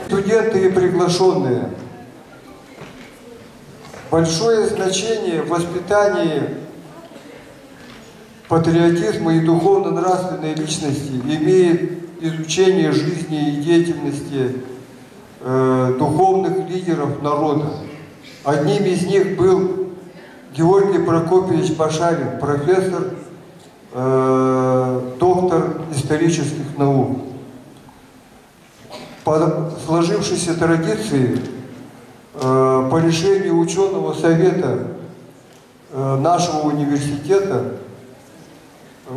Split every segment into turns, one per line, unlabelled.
Студенты и приглашенные. Большое значение в воспитании патриотизма и духовно-нравственной личности имеет изучение жизни и деятельности духовных лидеров народа. Одним из них был Георгий Прокопьевич Башарин, профессор, доктор исторических наук. По сложившейся традиции, по решению ученого совета нашего университета,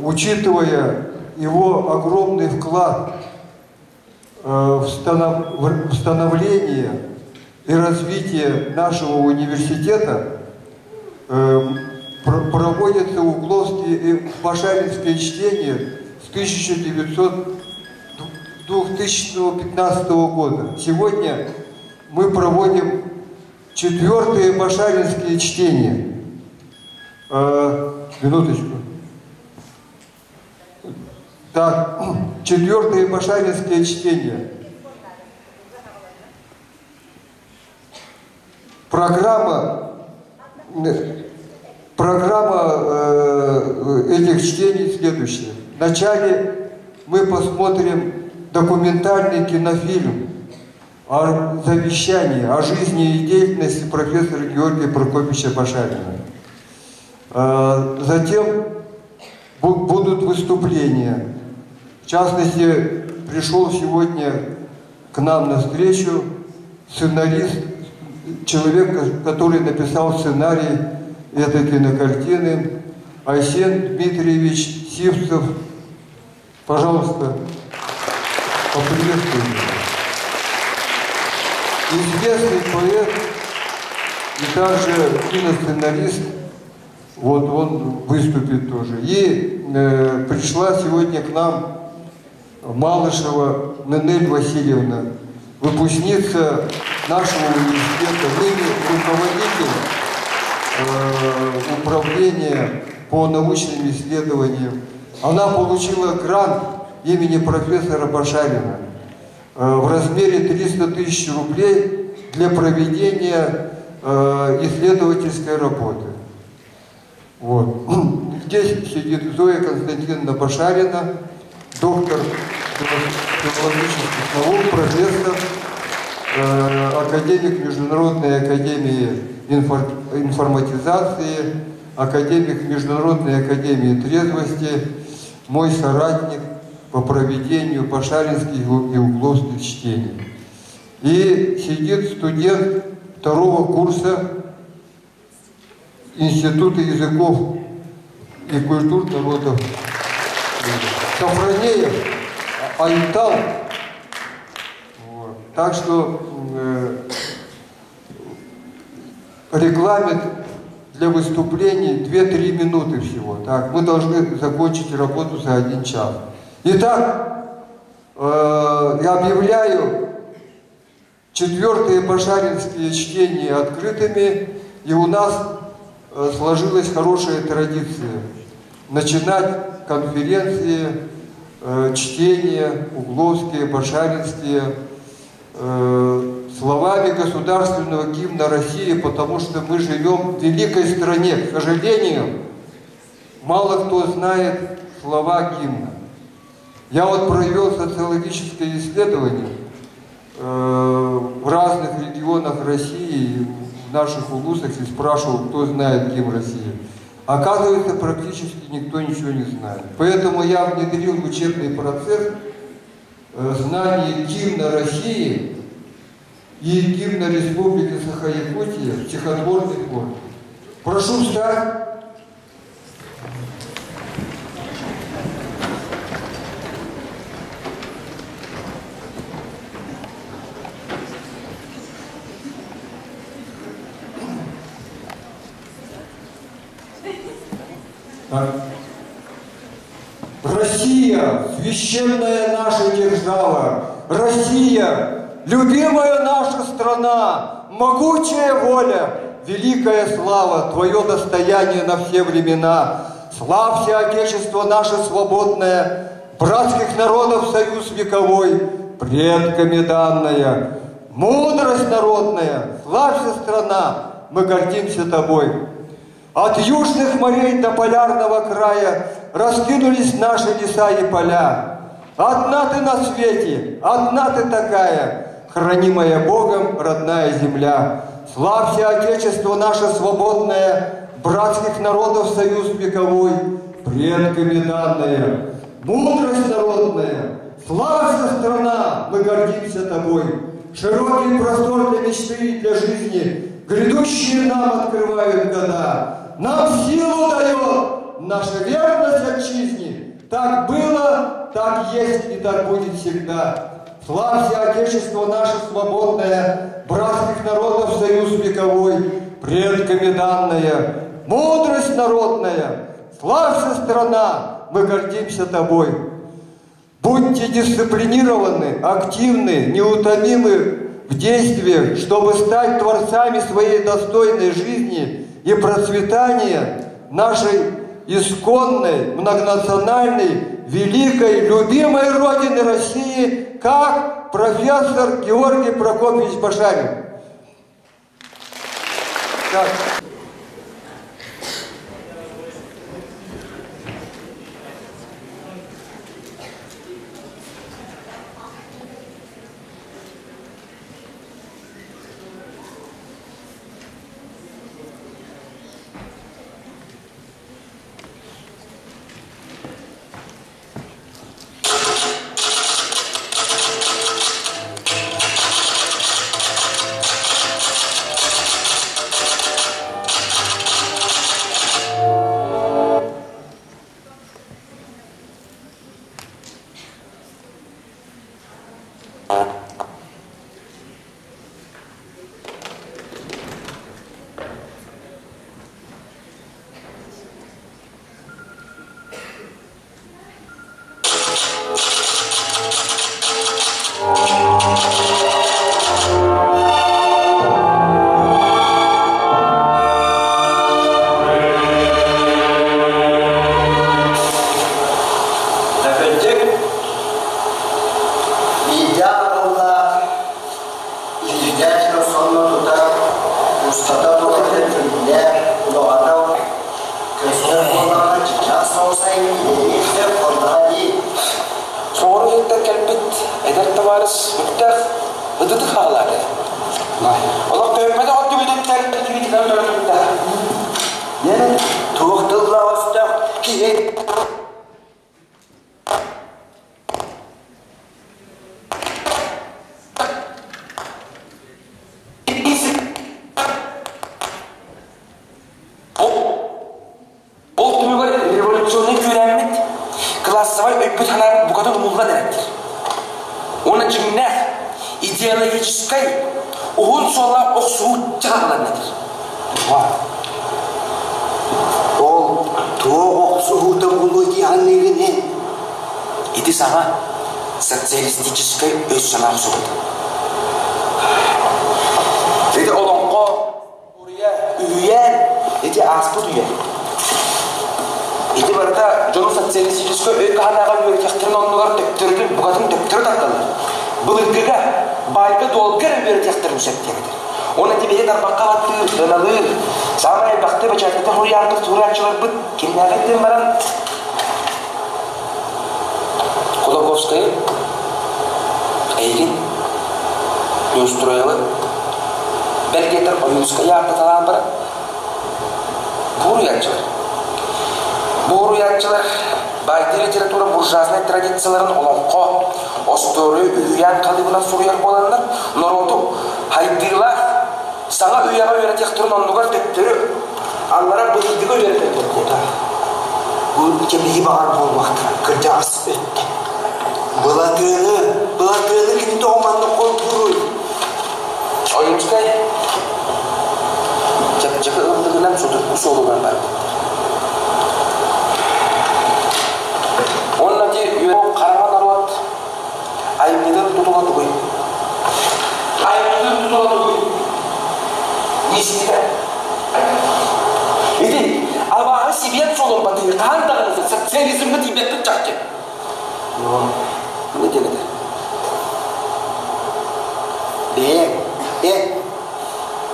учитывая его огромный вклад в становление и развитие нашего университета, проводятся угловские и башаринские чтения с 2015 года. Сегодня мы проводим 4-е башаринские чтения. Минуточку. Так, 4-е башаринские чтения. Программа этих чтений следующая. Вначале мы посмотрим документальный кинофильм о завещании, о жизни и деятельности профессора Георгия Прокопьевича Башарина. Затем будут выступления. В частности, пришел сегодня к нам на встречу сценарист, человек, который написал сценарий этой кинокартины, Айсен Дмитриевич Сивцев. Пожалуйста, поприветствуем. Известный поэт и также киносценарист, вот он выступит тоже. И пришла сегодня к нам Малышева Нинель Васильевна, выпускница нашего университета, ныне руководитель управления по научным исследованиям. Она получила грант имени профессора Башарина в размере 300 тысяч рублей для проведения исследовательской работы. Вот. Здесь сидит Зоя Константиновна Башарина, доктор филологических наук, профессор, академик Международной академии информатизации, академик Международной академии трезвости, мой соратник по проведению башаринских и угловских чтений. И сидит студент 2-го курса Института языков и культур народов Сафронеев Айтал. Вот. Так что регламент для выступлений 2-3 минуты всего. Так, мы должны закончить работу за 1 час. Итак, я объявляю 4-е башаринские чтения открытыми, и у нас сложилась хорошая традиция начинать конференции, чтения угловские, башаринские, словами государственного гимна России, потому что мы живем в великой стране. К сожалению, мало кто знает слова гимна. Я вот провел социологическое исследование в разных регионах России, в наших улусах, и спрашивал, кто знает гимн России. Оказывается, практически никто ничего не знает. Поэтому я внедрил в учебный процесс знание гимна России и гимна Республики Саха-Якутия в стихотворной форме. Прошу встать. Россия, священная наша держава, Россия, любимая наша страна, могучая воля, великая слава, твое достояние на все времена. Славься, Отечество наше свободное, братских народов союз вековой, предками данная. мудрость народная, славься, страна, мы гордимся тобой. От южных морей до полярного края раскинулись наши леса и поля. Одна ты на свете, одна ты такая, хранимая Богом родная земля. Славься, Отечество наше свободное, братских народов союз вековой, предками данная, мудрость народная. Славься, страна, мы гордимся тобой. Широкий простор для мечты и для жизни, грядущие нам открывают года. Нам силу дает наша верность отчизне. Так было, так есть и так будет всегда. Славься, Отечество наше свободное, братских народов союз вековой, предками данная, мудрость народная. Славься, страна, мы гордимся тобой. Будьте дисциплинированы, активны, неутомимы в действиях, чтобы стать творцами своей достойной жизни и процветания нашей исконной, многонациональной, великой, любимой Родины России, как профессор Георгий Прокопьевич Башарин. Так.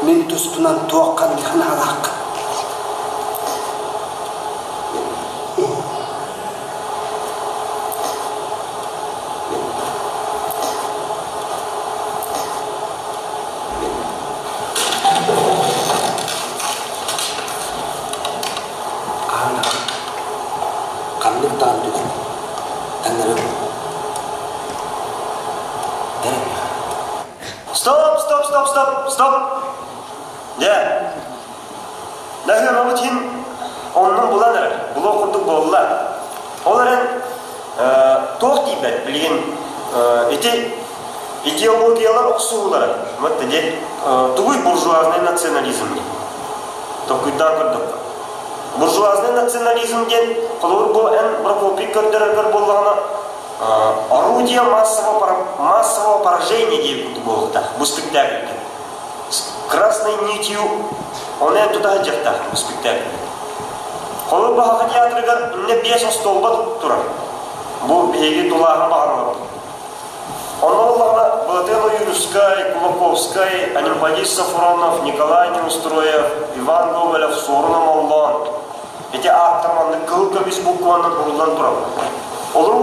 Min tustunan tuokan hanalak.
Stop. Ya. Nahı Ramutin onun bulanır. Bulu okuduk bolla. Onların toh tibet bilgin ideologiyalar oksuğuları. Mıttı tuğuy буржуазный национализм. Токуйдан кырдык. Буржуазный национализм ген кылыр бу эн Прокопий көрдөрөр болгону орудие массового поражения деп болду. Бу спектакль. Красной нитью он это туда держит в спектакле. Колы баха театрыгар не бес столба тура. Бу беги тулахан бахан. Оно Балатена Юрьевская, Кулаковская, Анимпадис Сафронов, Николай Неустроев, Иван Гоголев, Сорна Моллан. Эти авторы кылка без буквально бурулдан тура. Олар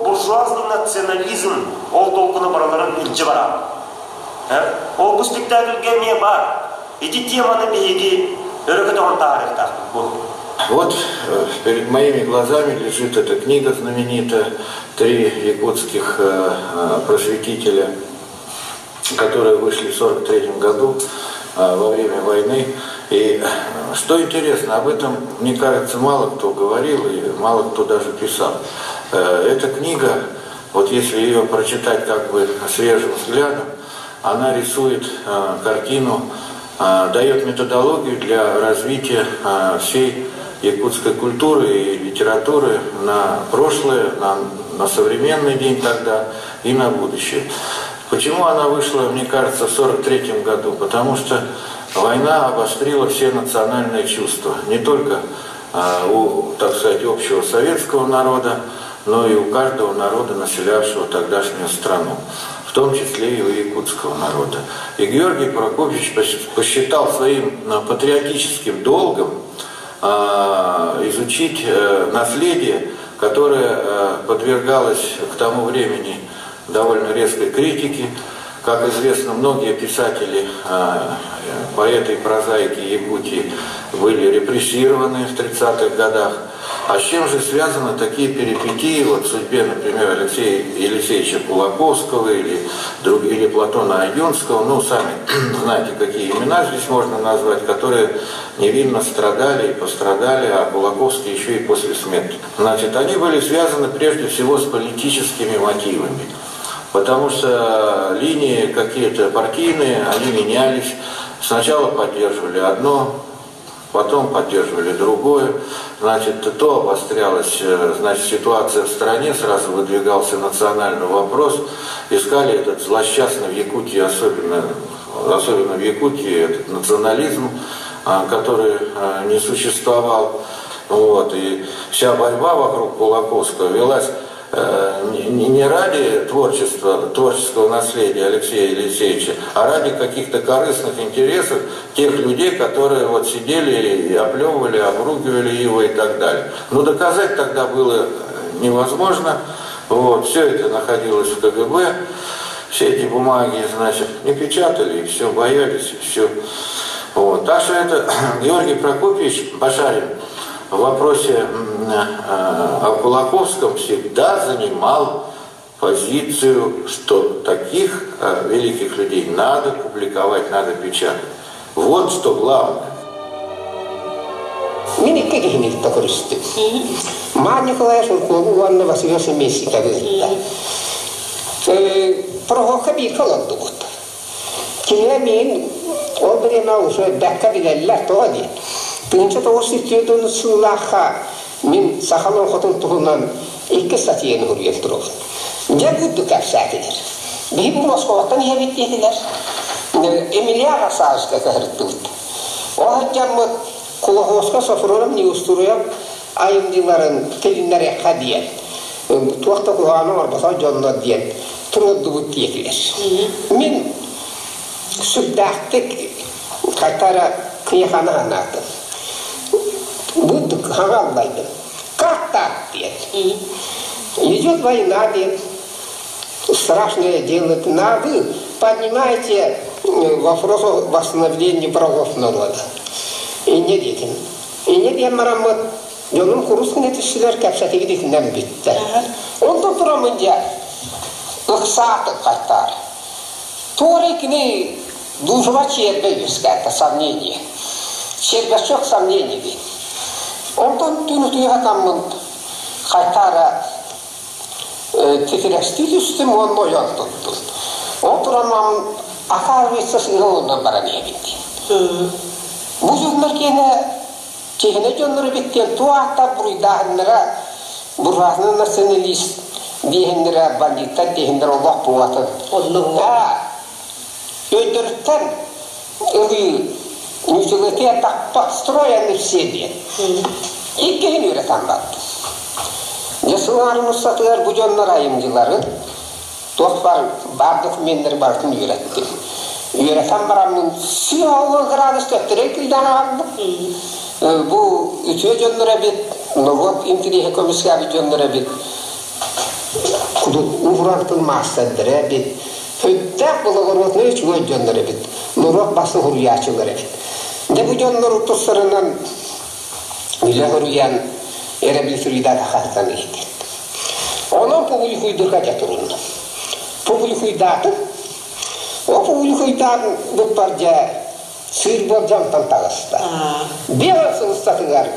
буржуазный национализм ол толкуна бараларын илче бара. Ол бу спектакльге не бар. Эти теманы беги өрөкөтөн тарихта.
Вот перед моими глазами лежит эта книга знаменитая «Три якутских просветителя», которые вышли в 1943 году во время войны. И что интересно, об этом, мне кажется, мало кто говорил и мало кто даже писал. Эта книга, вот если ее прочитать как бы свежим взглядом, она рисует картину, дает методологию для развития всей якутской культуры и литературы на прошлое, на современный день тогда и на будущее. Почему она вышла, мне кажется, в 1943 году? Потому что война обострила все национальные чувства. Не только у, так сказать, общего советского народа, но и у каждого народа, населявшего тогдашнюю страну, в том числе и у якутского народа. И Георгий Прокопьевич посчитал своим патриотическим долгом изучить наследие, которое подвергалось к тому времени довольно резкой критике. Как известно, многие писатели, поэты и прозаики Якутии были репрессированы в 30-х годах. А с чем же связаны такие перипетии вот в судьбе, например, Алексея Елисеевича Кулаковского или Платона Аюнского, ну, сами знаете, какие имена здесь можно назвать, которые невинно страдали и пострадали, а Кулаковский еще и после смерти. Значит, они были связаны прежде всего с политическими мотивами. Потому что линии какие-то партийные, они менялись. Сначала поддерживали одно, потом поддерживали другое. Значит, то обострялась, значит, ситуация в стране, сразу выдвигался национальный вопрос. Искали этот злосчастный в Якутии, особенно в Якутии, этот национализм, который не существовал. Вот. И вся борьба вокруг Кулаковского велась не ради творческого наследия Алексея Елисеевича, а ради каких-то корыстных интересов тех людей, которые вот сидели и оплевывали, обругивали его и так далее. Но доказать тогда было невозможно. Вот, все это находилось в КГБ, все эти бумаги, значит, не печатали, и все, боялись, и все. Вот. Так что это Георгий Прокопьевич Башарин в вопросе о Кулаковском всегда занимал позицию, что таких великих людей надо публиковать, надо печатать. Вот что главное.
Minä kehitin takoristi. Maanikola sun kuulla vasioissa missä kävi. Provokavi kalantuutta. Kyllä min olberi nausu dakavilla toani. Pinsa tosi työtön sullaha min sahalon kotun tuhunan ikkesatien hurjeltro. Ja guddu kässätiler. Bibu Moskovatani hevittiler. Emilia Rasaska kahirtuut. Ohjammat Kulakoska Safronam Neusturiya ayımcıların telinleri hadiye. Tuakta kulağına var basa canına diyen. Turuddu bu diyetiler. Min Суддахтык кайтара книхана анаты. Будут хагаллайды. Как так, дед? Идет война, дед. Страшное дело. Вы поднимаете вопрос о восстановлении правов народа. И не детям. И не детям марамот. Yolum kurusun yetiştiler kapsatı gidikinden bitti. Ondan duramınca ıksatı kaytar. Torikini duzva çerbe yüzgâta samniyye. Çerbe çok samniyye değil. Ondan tünütüyü hakamın kaytara tefirestili üstüm olma yol tuttu. Oturamam akar ve sısını ondan bana niye gitti. Bu yüzler gene Kehine jonları bitten tuğatta buruydahanlara burasının nasyonalist diyenlere bandita diyenlere Allah buvatın. Allah. Öldürükten nüzulete takpak stroya nefsiye diye. İlk kehin üreten baktı. Yasılarını ustatılar bu jonlar ayımcıları dostlar bardık menleri barkın ürettim. Üreten baramın siyahlı gradus töttürek ilden aldım. Bu ütüye jonlara bit, Novot intirihe komisyari jonlara bit, kudu uğrantılmazsadır bit, hüddek bulağırvat ne üç göy jonlara bit, Novot bası hurriyatçılara bit. De bu jonlar utuslarından güzel hurriyan erebil sürüyda takartan etti. Onun puguli huydurga jatırındı. Puguli huydatın, o puguli huydatın bu parca Сырбор жамтан тағысты. Белосы ұстатылар,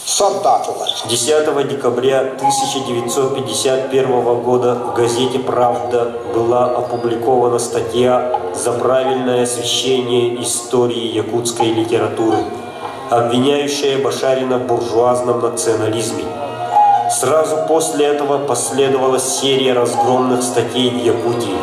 солдатылар.
10 декабря 1951 года в газете «Правда» была опубликована статья «За правильное освещение истории якутской литературы», обвиняющая Башарина в буржуазном национализме. Сразу после этого последовала серия разгромных статей в Якутии.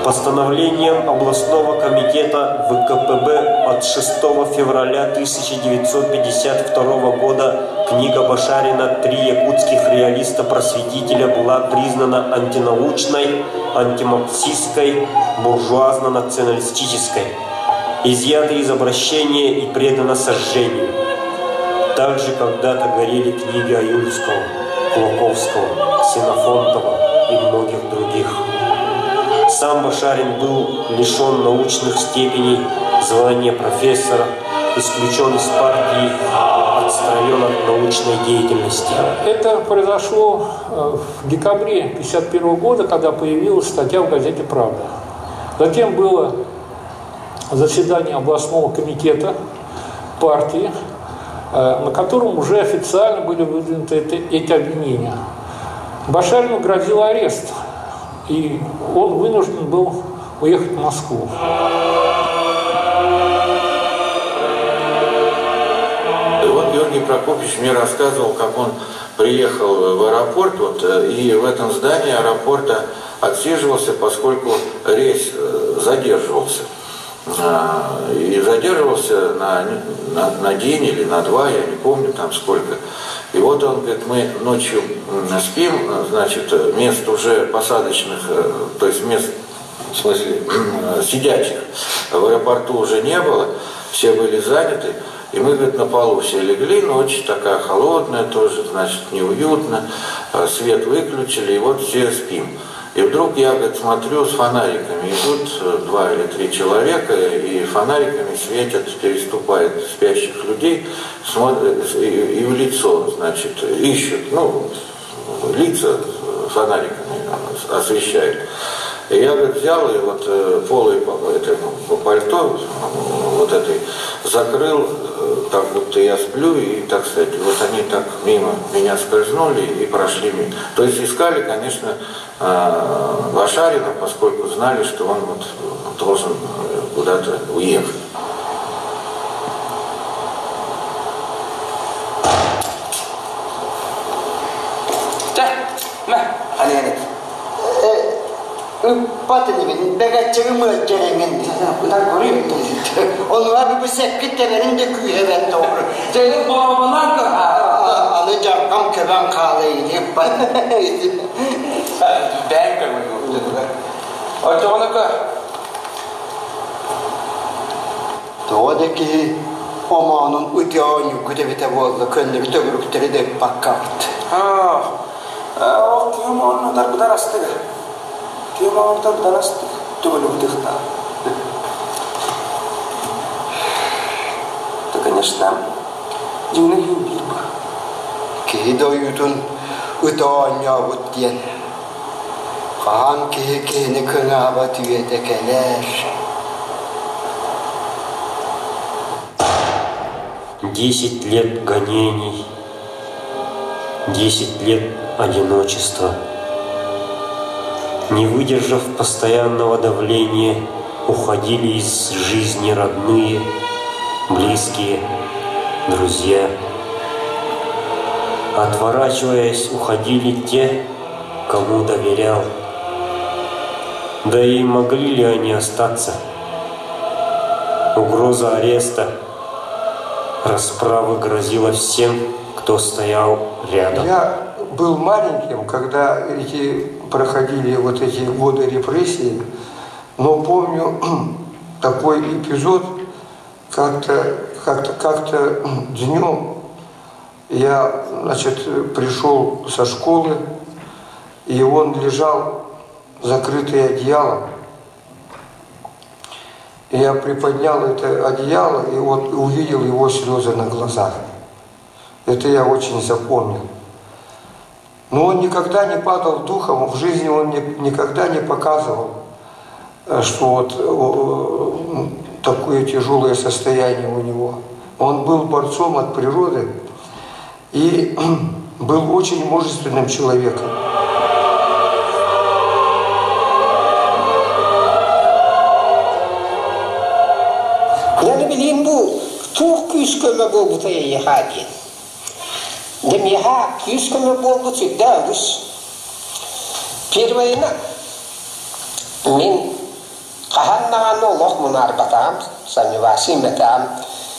Постановлением областного комитета ВКПБ от 6 февраля 1952 года книга Башарина «Три якутских реалиста-просветителя» была признана антинаучной, антимарксистской, буржуазно-националистической, изъята из обращения и предана сожжению. Также когда-то горели книги Аюльского, Клоковского, Ксенофонтова и многих других. Сам Башарин был лишен научных степеней, звания профессора, исключен из партии, отстранен от научной деятельности.
Это произошло в декабре 1951 года, когда появилась статья в газете «Правда». Затем было заседание областного комитета партии, на котором уже официально были выдвинуты эти обвинения. Башарину грозил арест, и он вынужден был уехать в Москву.
И вот Георгий Прокопьевич мне рассказывал, как он приехал в аэропорт, и в этом здании аэропорта отсиживался, поскольку рейс задерживался. И задерживался на день или на два, я не помню там сколько. И вот он говорит, мы ночью спим, значит, мест уже посадочных, то есть мест, в смысле, сидячих в аэропорту уже не было, все были заняты. И мы, говорит, на полу все легли, ночь такая холодная тоже, значит, неуютно, свет выключили, и вот все спим. И вдруг я, говорит, смотрю с фонариками, идут 2 или 3 человека, и фонариками светят, переступают спящих людей, смотрят, и в лицо, значит, ищут, лица фонариками освещают. И я, говорит, взял и вот полой пальто вот этой закрыл, так будто я сплю, и, так сказать, вот они так мимо меня скользнули и прошли мимо. То есть искали, конечно, Башарина, поскольку знали, что он вот должен куда-то уехать.
Patını begatçığımı ötçerengen bunlar koruyor onu abi bu sekreterin de küye evet doğru senin babamlar da alacak kam köben kalıydı ben görmüyorum o da ona Sodakin oman uteanju, kuten mitä vuonna könner tövruktere de pakkaat.
Kiuma on tarkoitan rastega. Kiuma on tarkoitan rastega. Tuolla utehtaa. То, конечно, juuri hyvin.
Kiidoyutun uteanjavutien. Hanki ne könava työtä keler.
10 лет гонений, 10 лет одиночества. Не выдержав постоянного давления, уходили из жизни родные, близкие, друзья. Отворачиваясь, уходили те, кому доверял. Да и могли ли они остаться? Угроза ареста, расправа грозила всем, кто стоял рядом.
Я был маленьким, когда проходили вот эти годы репрессий, но помню такой эпизод, как-то днем я, пришел со школы, и он лежал закрытый одеялом. И я приподнял это одеяло и вот увидел его слезы на глазах. Это я очень запомнил. Но он никогда не падал духом, в жизни он никогда не показывал, что вот такое тяжелое состояние у него. Он был борцом от природы и был очень мужественным человеком.
Я не bilin bu tuh küsküme boldu ta yahadi. Dem yaha küsküme boldu çıdağız. Первойна мен qahannagan Allah munarbatam sanivasi metam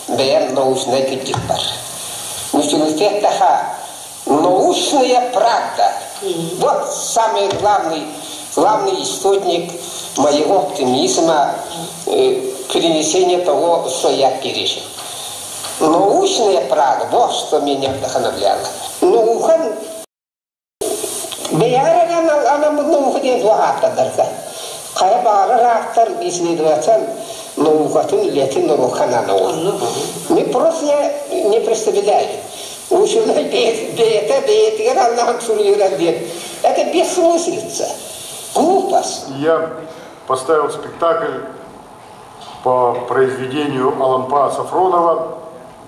бен научная критик бар. Университет таха научная правда. Вот самый главный источник моего оптимизма, перенесения того, что я пережил. Научная правда, вот что меня вдохновляло. Наука, она наука не двухата дарка. Кая бара рахтар исследователь наукатын летин рухана наука. Мы просто не представляем. Ученый бейт, Аллах шурират бейт. Это бессмыслица, глупость.
Я поставил спектакль по произведению Алампа Сафронова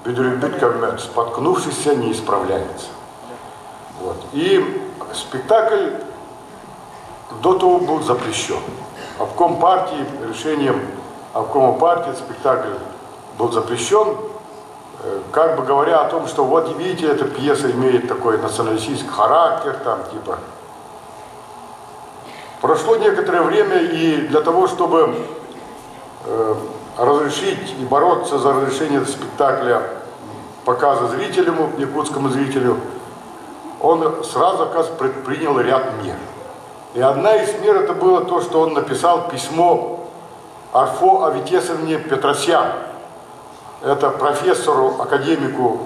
«Бедурибит Кавмет», «Споткнувшийся не исправляется». Вот. И спектакль до того был запрещен. Обком партии, решением обкома партии спектакль был запрещен, как бы говоря о том, что вот видите, эта пьеса имеет такой националистический характер, там типа. Прошло некоторое время, и для того, чтобы разрешить и бороться за разрешение этого спектакля показа зрителю, якутскому зрителю, он сразу, оказывается, предпринял ряд мер. И одна из мер это было то, что он написал письмо Арфо Аветесовне Петросян. Это профессору, академику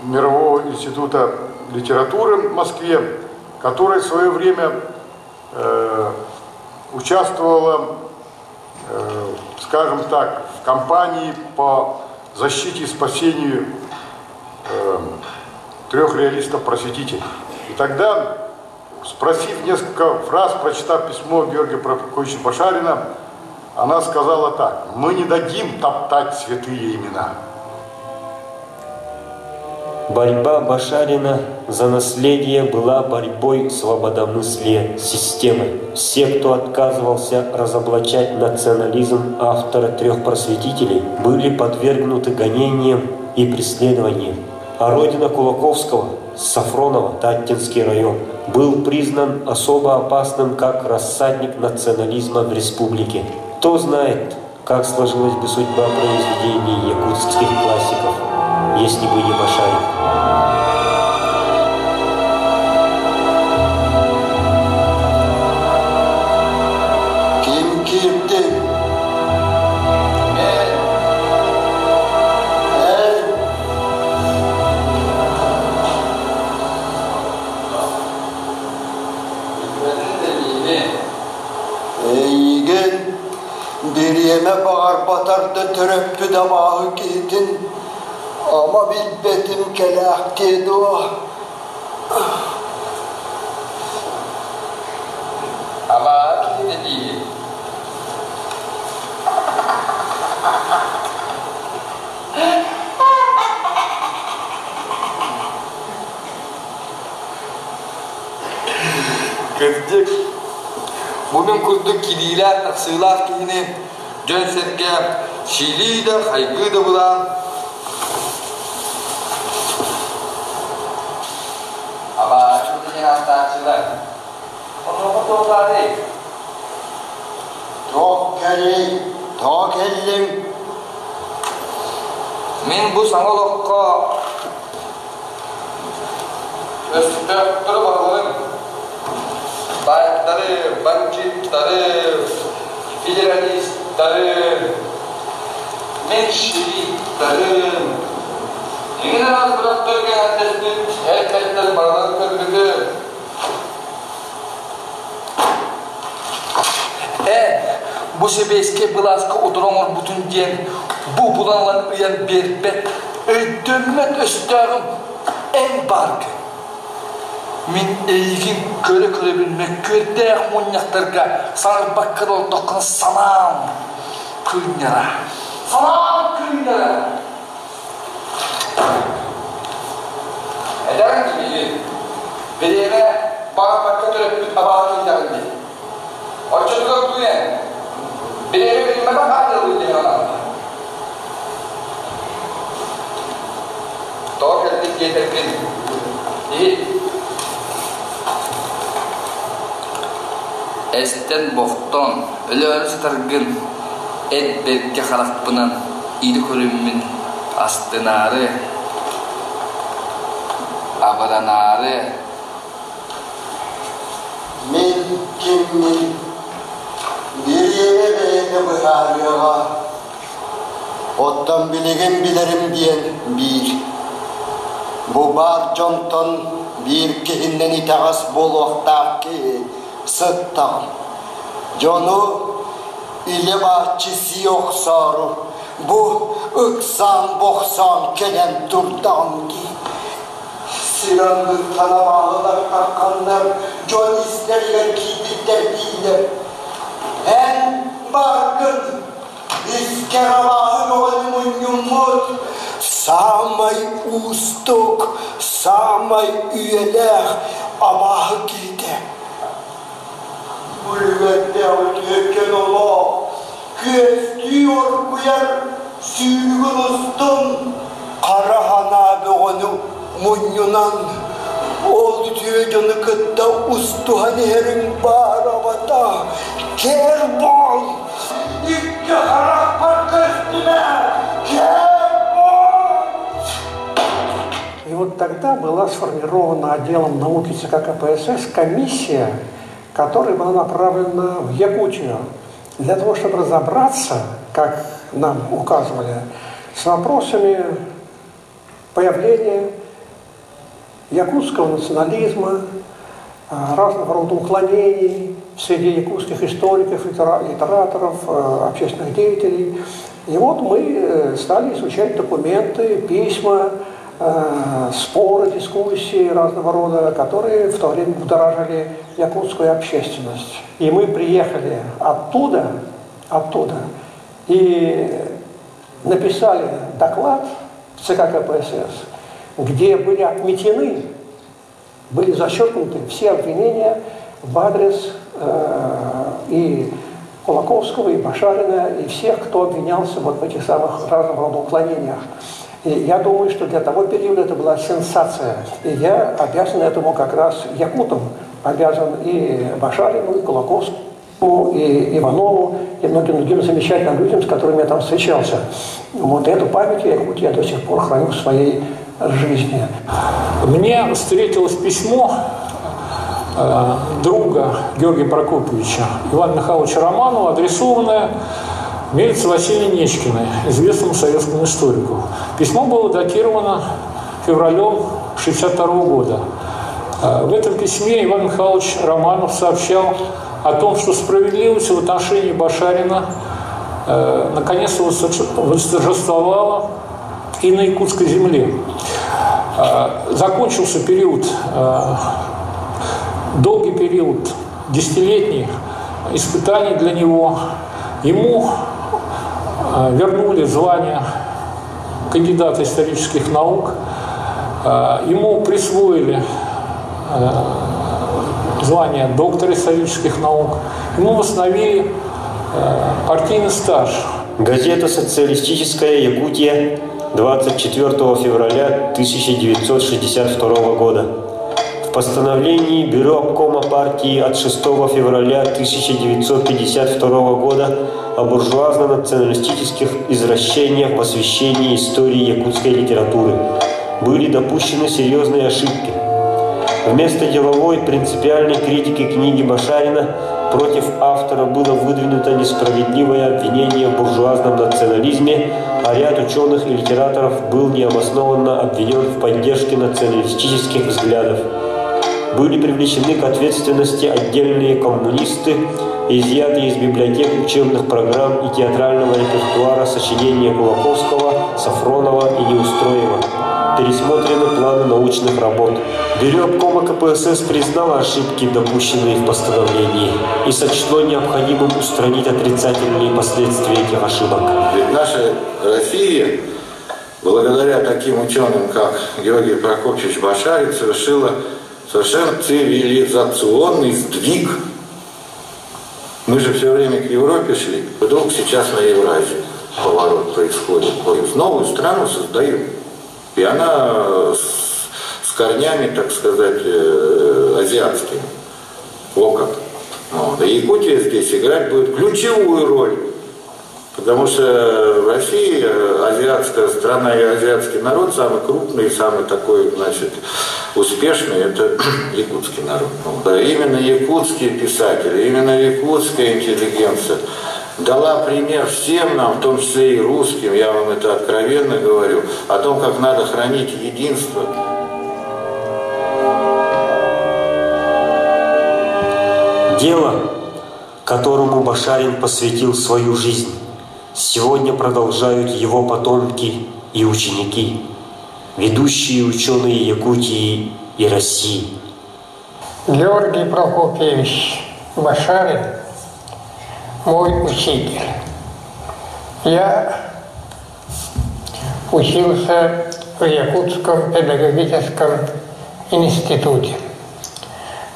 Мирового института литературы в Москве, которая в свое время участвовала, скажем так, в кампании по защите и спасению 3 реалистов-просветителей. И тогда, спросив несколько фраз, прочитав письмо Георгия Прокофьевича Башарина, она сказала так: «Мы не дадим топтать святые имена».
Борьба Башарина за наследие была борьбой свободомыслия с системой. Все, кто отказывался разоблачать национализм автора 3 просветителей, были подвергнуты гонениям и преследованиям. А родина Кулаковского, Сафронова, Таттинский район, был признан особо опасным как рассадник национализма в республике. Кто знает, как сложилась бы судьба произведений якутских классиков, если бы не Башарин.
Kıyeme bağır batarda töröppü de bağı giydin. Ama bilbedim kelak dedi o.
Ama giydi değil. Kırdık. Bunun kurduk kililer, taksılar kiyini, cönserke, şiili de, kaygı da bulan. Ama şu dünyanın tartışılar. Onu doğrular değil.
Tok gelin, tok ellim.
Men bu sangolokka östüp durup alalım. Bayakları, bankitleri, federalistleri, menşevitleri, yine az bıraktırgen adresinin herkesler baradan kırgıdı. Bu sebeske bilaska oturamor bütün diyen bu bulanlan uyan berbet öldürmet östağım en bargı. Min eygin köre bilmek kördek munyaklarga sanar bakkar olduqın salam köynyara. Salam köynyara. Eden gibi birine bana bakka törepüt abağı köynyarındı. O çocuk duyan. Birine bilmeden ayrıldı yana. Doğru geldik getirdim. İyi. Esten bohton, ölüörü sıtırgın, et berke halakpınan, iyili körümün astınarı, abadanarı.
Men kimmin bir yere beni bırakıyor. Ottan biligin bilirim diyen bir. Bu bar jonton bir kihinden itagas boluqtaq ki sıttam. Jonu ile bahçesi yok sarı. Bu 90-90 kelen turdan ki. Sıranlı tanımağılar kalkanlar, John isterler ki biter değiller. En bargın, iskeravahın oğlumun yumut, samay ustuk, samay üyeler, abahı gide. Bulvette ötüken ola, köstüyor bu yer, sürgün ustum, Karahan abi onu munyunan, oldu tüyecunu kıtta ustuhani herin bağıravata, kerbol, İki harap parka üstüne, kerbol!
И вот тогда была сформирована отделом науки ЦК КПСС комиссия, которая была направлена в Якутию для того, чтобы разобраться, как нам указывали, с вопросами появления якутского национализма, разного рода уклонений среди якутских историков, литераторов, общественных деятелей. И вот мы стали изучать документы, письма, споры, дискуссии разного рода, которые в то время будоражили якутскую общественность. И мы приехали оттуда и написали доклад в ЦК КПСС, где были отметены, были зачеркнуты все обвинения в адрес и Кулаковского, и Башарина, и всех, кто обвинялся вот в этих самых разного рода уклонениях. И я думаю, что для того периода это была сенсация. И я обязан этому как раз якутам, обязан и Башарину, и Кулаковскому, и Иванову, и многим другим замечательным людям, с которыми я там встречался. Вот эту память я до сих пор храню в своей жизни.
Мне встретилось письмо друга Георгия Прокопьевича Ивана Михайловича Романова, адресованное Мелице Васильевне Нечкиной, известному советскому историку. Письмо было датировано февралем 1962 года. В этом письме Иван Михайлович Романов сообщал о том, что справедливость в отношении Башарина наконец-то восторжествовала и на якутской земле. Закончился период, долгий период, десятилетних испытаний для него. Ему вернули звание кандидата исторических наук, ему присвоили звание доктора исторических наук, ему восстановили партийный стаж.
Газета «Социалистическая Якутия», 24 февраля 1962 года. В постановлении Бюро обкома партии от 6 февраля 1952 года о буржуазно-националистических извращениях в освещении истории якутской литературы были допущены серьезные ошибки. Вместо деловой принципиальной критики книги Башарина против автора было выдвинуто несправедливое обвинение в буржуазном национализме, а ряд ученых и литераторов был необоснованно обвинен в поддержке националистических взглядов. Были привлечены к ответственности отдельные коммунисты, изъяты из библиотек учебных программ и театрального репертуара сочинения Кулаковского, Сафронова и Неустроева. Пересмотрены планы научных работ. Бюро обкома КПСС признало ошибки, допущенные в постановлении, и сочло необходимым устранить отрицательные последствия этих ошибок.
Ведь наша Россия, благодаря таким ученым, как Георгий Прокопьевич Башарин, совершила совершенно цивилизационный сдвиг. Мы же все время к Европе шли, вдруг сейчас на Евразии поворот происходит. Новую страну создаем. И она с корнями, так сказать, азиатскими. О как. Вот. И Якутия здесь играть будет ключевую роль. Потому что в России азиатская страна и азиатский народ самый крупный, самый такой, значит, успешный, это якутский народ. Да, именно якутские писатели, именно якутская интеллигенция дала пример всем нам, в том числе и русским, я вам это откровенно говорю, о том, как надо хранить единство.
Дело, которому Башарин посвятил свою жизнь, сегодня продолжают его потомки и ученики, ведущие ученые Якутии и России.
Георгий Прокопьевич Башарин – мой учитель. Я учился в Якутском педагогическом институте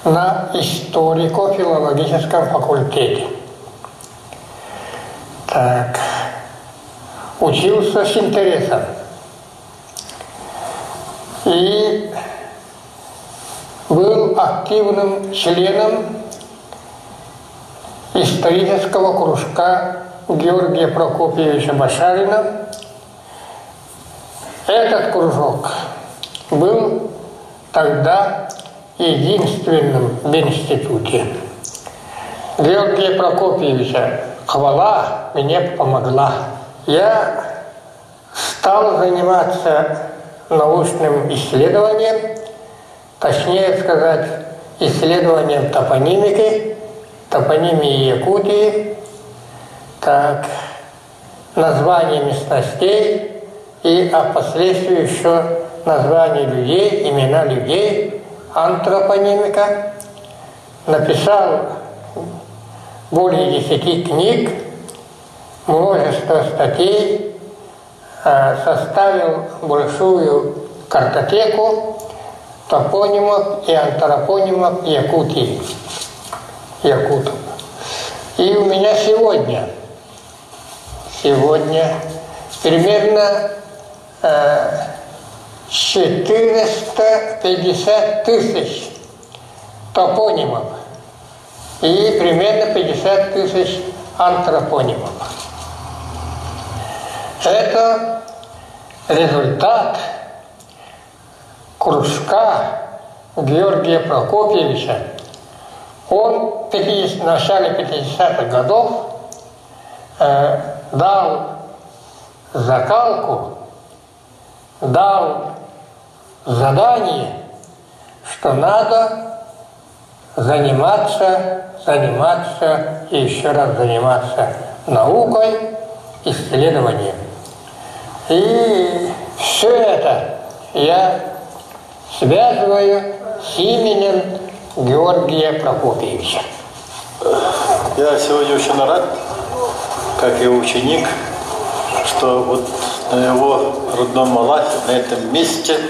на историко-филологическом факультете. Так, учился с интересом. И был активным членом исторического кружка Георгия Прокопьевича Башарина. Этот кружок был тогда единственным в институте. Георгия Прокопьевича хвала мне помогла. Я стал заниматься научным исследованием, точнее сказать, исследованием топонимики, топонимии Якутии, так, название местностей и впоследствии еще название людей, имена людей, антропонимика. Написал более 10 книг, множество статей, составил большую картотеку топонимов и антропонимов Якутии, якутов. И у меня сегодня примерно 450 тысяч топонимов и примерно 50 тысяч антропонимов. Это результат кружка Георгия Прокопьевича. Он в начале 50-х годов дал закалку, дал задание, что надо заниматься и еще раз заниматься наукой, исследования. И все это я связываю с именем Георгия Прокопьевича.
Я сегодня очень рад, как и ученик, что вот на его родном Малахе, на этом месте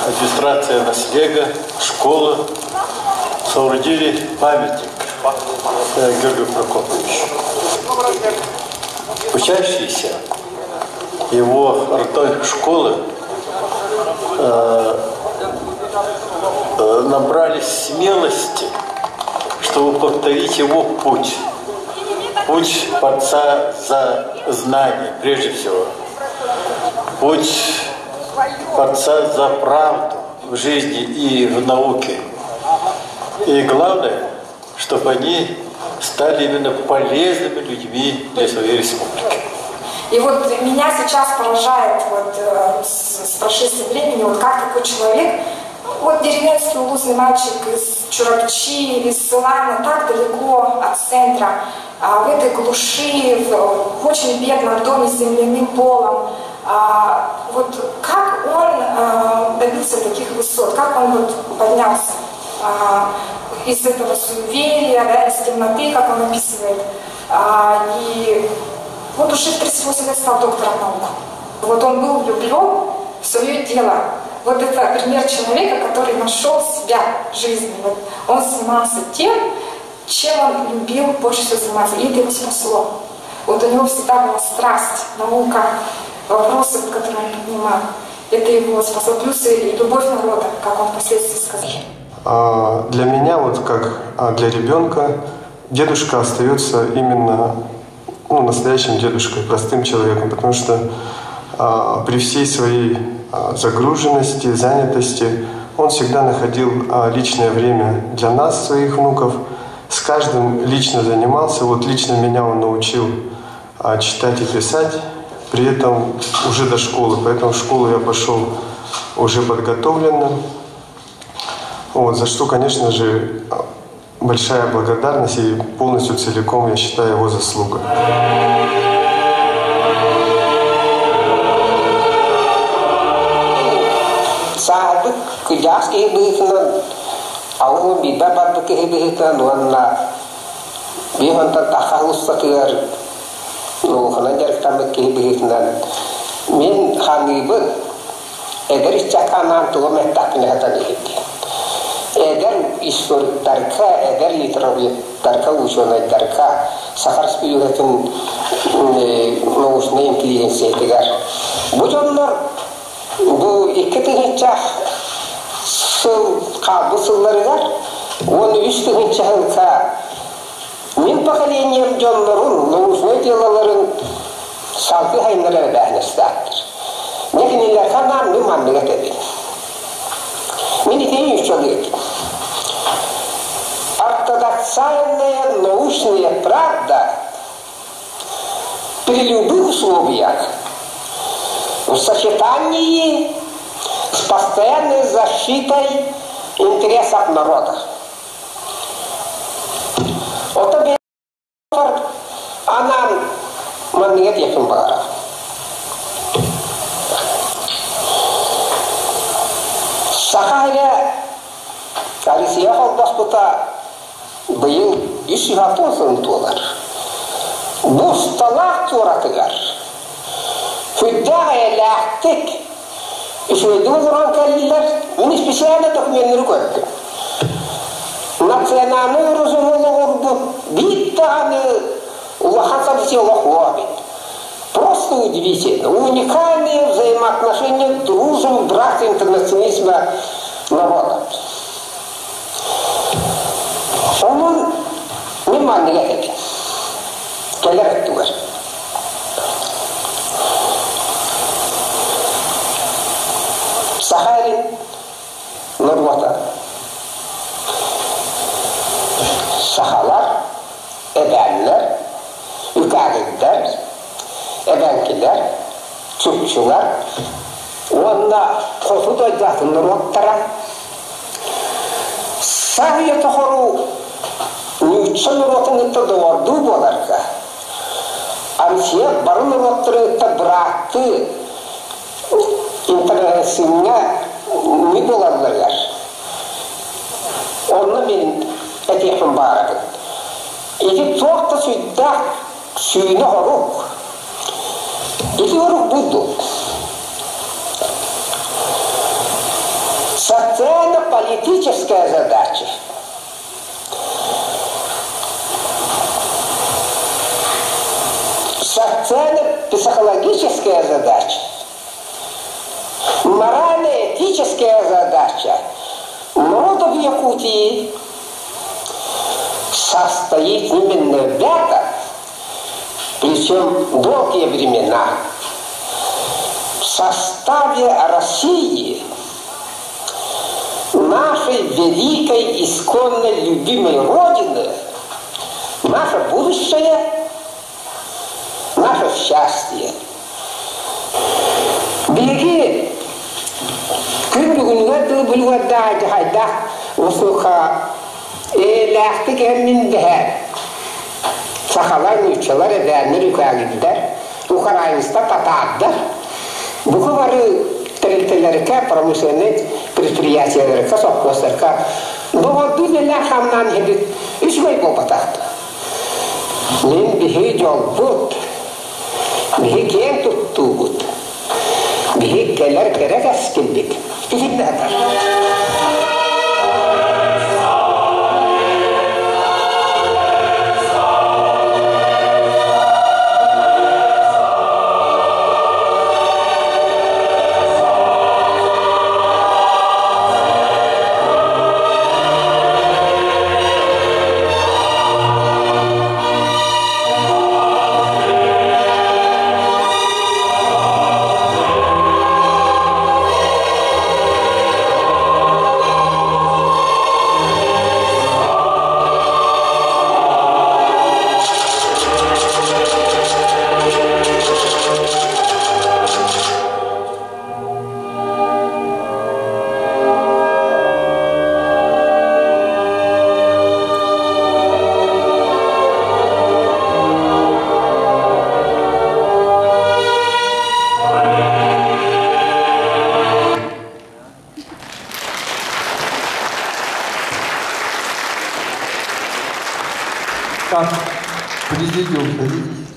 администрация наследия, школа соорудили памятник Георгию Прокопьевичу. Учащиеся его родной школы набрались смелости, чтобы повторить его путь. Путь борца за знание, прежде всего. Путь борца за правду в жизни и в науке. И главное, чтобы они стали именно полезными людьми для своей республики.
И вот меня сейчас поражает с прошествием времени, как такой человек, деревенский улузный мальчик из Чурапчи, из села, так далеко от центра, в этой глуши, в очень бедном доме с земляным полом. Как он добился таких высот, как он поднялся из этого суеверия, из темноты, как он описывает. И уже в 38 лет стал доктором наук. Он был влюблен в свое дело. Это пример человека, который нашел себя в жизни. Он занимался тем, чем он любил больше всего заниматься. И это его спасло. У него всегда была страсть, наука, вопросы, которые он поднимал. Это его спасло. Плюс и любовь народа, как он впоследствии сказал.
Для меня, как для ребенка, дедушка остается именно настоящим дедушкой, простым человеком, потому что при всей своей загруженности, занятости он всегда находил личное время для нас, своих внуков, с каждым лично занимался. Лично меня он научил читать и писать, при этом уже до школы, поэтому в школу я пошел уже подготовленным, за что, конечно же, большая благодарность и полностью целиком, я считаю, его заслуга.
Sahabat kujas ke begitu, awal biba bab ke begitu, nuanna bihan tertakalus sekitar, nuhana jar kita ke begitu, min hanibut, edari cakanan tu metak nihata begitu. Eğer işler darka, eğer literatür darka uçuna darka, safar spiyulatın noğuşuna impliyensi eder. Bu canlar bu iki tığınca kalbu sılları var, onu üç tığınca halka min поколением canların noğuşuna diyorların salgı haynlara beğenestaktır. Nekiniler kanan mi manlığa tabi. Медитируешь человек. Ортодоксальная научная правда при любых условиях в сочетании с постоянной защитой интересов народа. Это она манет яким бара. Сахаря Алисия Холбаспута был $360. Bu stalak tuğratıgar. Füddağaya lağtık. İşvediğimiz olan kalliler mini spesiyalde dokumentleri koyduk. Национальную разумную битаны лохаться все лохуабит. Просто удивительно. Уникальные взаимоотношения, дружбы, брак интернационализма народа. Он внимание этим. Толерантуар. Сахарин, Нурмата. Sahalar, ebenler, yukarıdakiler, ebenkiler, Türkçüler, onda kofu da zatınlar ottara. Sahiye tohoru, nüçün rotunu da doğurdu bolarka. Арифия барынылыктыры бырақты интернетсіне не боладылар. Оны мен әтекім барады. Эти тоқты сөйдақ сүйіні ғоруқ. Эти ғоруқ бұдды. Социально-политическая задача. Социально-психологическая задача. Морально-этическая задача народов Якутии состоит именно в этом, причем долгие времена, в составе России, нашей великой, исконно любимой Родины, наше будущее, наше счастье. Береги, күн-бүгінгі білуәдді айда осыға ләқтік әміндіғер. Сақалар мүйтшалар әбәнір үкәліндер, ұқарайынызда татаддар. Бұғы бары тәрілтілеріке, промышленный предприятиялеріке, совхозлеріке. Бұғырды нелі қамнан ебіт, үшмей бұл батақты. Мен бігі жол бұд, бігі кен тұтту бұд. Бігі келер керек әскілдік. Bizim nerede?
Так, президиум, садитесь.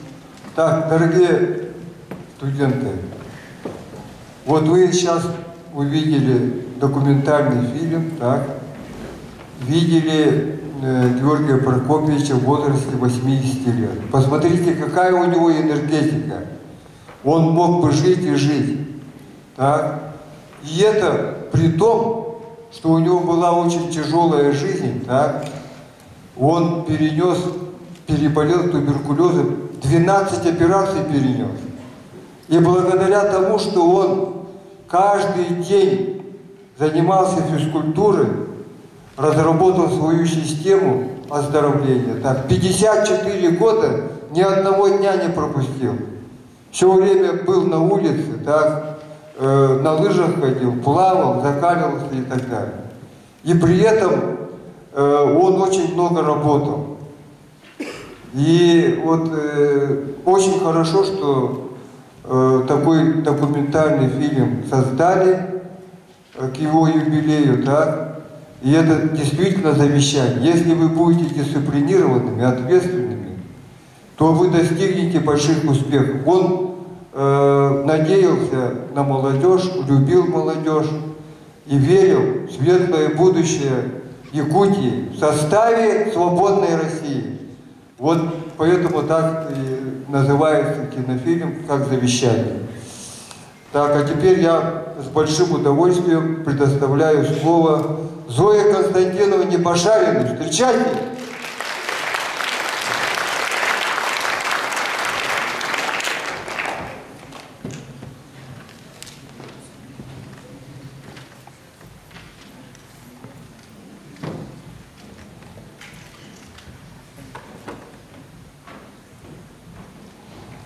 Так, дорогие студенты, вот вы сейчас увидели документальный фильм, так, видели Георгия Прокопьевича в возрасте 80 лет. Посмотрите, какая у него энергетика. Он мог бы жить и жить. Так. И это при том, что у него была очень тяжелая жизнь, так. Он переболел туберкулезом, 12 операций перенес. И благодаря тому, что он каждый день занимался физкультурой, разработал свою систему оздоровления. Так, 54 года ни одного дня не пропустил. Все время был на улице, так, на лыжах ходил, плавал, закаливался и так далее. И при этом он очень много работал. И вот очень хорошо, что такой документальный фильм создали к его юбилею, так? И это действительно завещание. Если вы будете дисциплинированными, ответственными, то вы достигнете больших успехов. Он надеялся на молодежь, любил молодежь и верил в светлое будущее Якутии в составе свободной России. Вот поэтому так и называется кинофильм как завещание. Так, а теперь я с большим удовольствием предоставляю слово Зое Константиновне Башариной. Встречайте!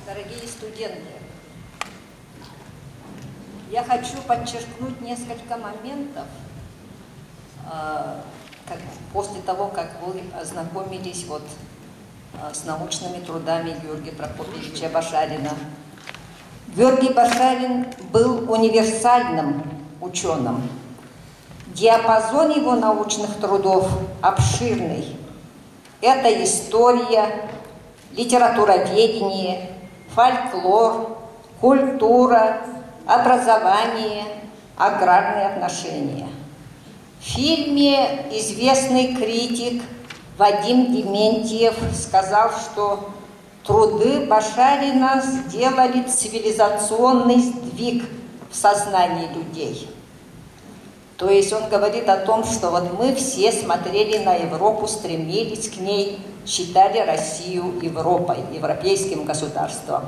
Дорогие студенты, я хочу подчеркнуть несколько моментов, после того, как вы ознакомились вот с научными трудами Георгия Прокопьевича Башарина. Георгий Башарин был универсальным ученым. Диапазон его научных трудов обширный. Это история, литературоведение, фольклор, культура, образование, аграрные отношения. В фильме известный критик Вадим Дементьев сказал, что труды Башарина сделали цивилизационный сдвиг в сознании людей. То есть он говорит о том, что вот мы все смотрели на Европу, стремились к ней, считали Россию Европой, европейским государством.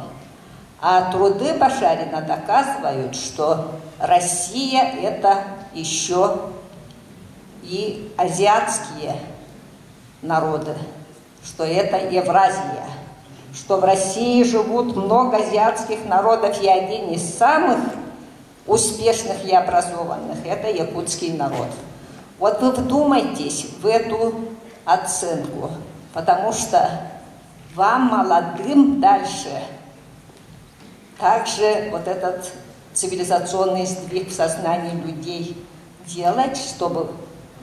А труды Башарина доказывают, что Россия – это еще и азиатские народы, что это Евразия, что в России живут много азиатских народов, и один из самых успешных и образованных – это якутский народ. Вот вы вдумайтесь в эту оценку, потому что вам, молодым, дальше также вот этот цивилизационный сдвиг в сознании людей делать, чтобы